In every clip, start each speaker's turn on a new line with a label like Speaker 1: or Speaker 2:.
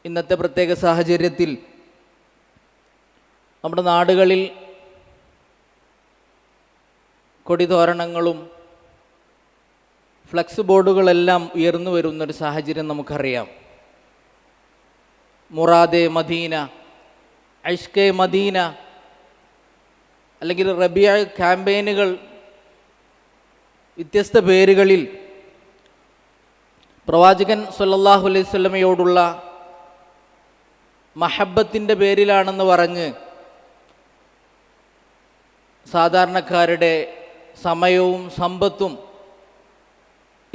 Speaker 1: ഇന്നത്തെ പ്രത്യേക സാഹചര്യത്തിൽ നമ്മുടെ നാടുകളിൽ കൊടിതോരണങ്ങളും ഫ്ലക്സ് ബോർഡുകളെല്ലാം ഉയർന്നു വരുന്നൊരു സാഹചര്യം നമുക്കറിയാം. മുറാദെ മദീന, ഐഷ്കെ മദീന, അല്ലെങ്കിൽ റബിയ ക്യാമ്പയിനുകൾ, വ്യത്യസ്ത പേരുകളിൽ പ്രവാചകൻ സല്ലല്ലാഹു അലൈഹി വസല്ലമയോടുള്ള മഹബത്തിൻ്റെ പേരിലാണെന്ന് പറഞ്ഞ് സാധാരണക്കാരുടെ സമയവും സമ്പത്തും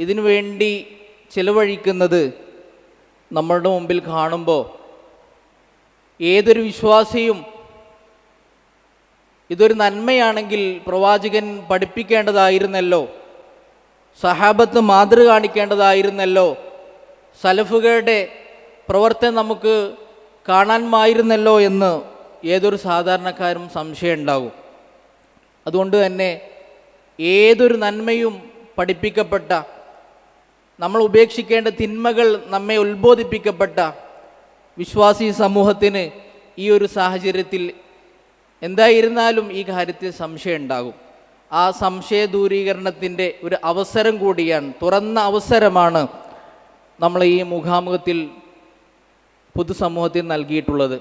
Speaker 1: ഇതിനു വേണ്ടി ചിലവഴിക്കുന്നത് നമ്മളുടെ മുമ്പിൽ കാണുമ്പോൾ ഏതൊരു വിശ്വാസിയും ഇതൊരു നന്മയാണെങ്കിൽ പ്രവാചകൻ പഠിപ്പിക്കേണ്ടതായിരുന്നല്ലോ, സഹാബത്ത് മാതൃക കാണിക്കേണ്ടതായിരുന്നല്ലോ, സലഫുകളുടെ പ്രവർത്തനം നമുക്ക് കാണാമായിരുന്നല്ലോ എന്ന് ഏതൊരു സാധാരണക്കാരും സംശയം ഉണ്ടാകും. അതുകൊണ്ട് തന്നെ ഏതൊരു നന്മയും പഠിപ്പിക്കപ്പെട്ട, നമ്മൾ ഉപേക്ഷിക്കേണ്ട തിന്മകൾ നമ്മെ ഉത്ബോധിപ്പിക്കപ്പെട്ട വിശ്വാസി സമൂഹത്തിന് ഈ ഒരു സാഹചര്യത്തിൽ എന്തായിരുന്നാലും ഈ കാര്യത്തിൽ സംശയം ഉണ്ടാകും. ആ സംശയ ദൂരീകരണത്തിൻ്റെ ഒരു അവസരം കൂടിയാണ്, തുറന്ന അവസരമാണ് നമ്മൾ ഈ മുഖാമുഖത്തിൽ പൊതുസമൂഹത്തിൽ നൽകിയിട്ടുള്ളത്.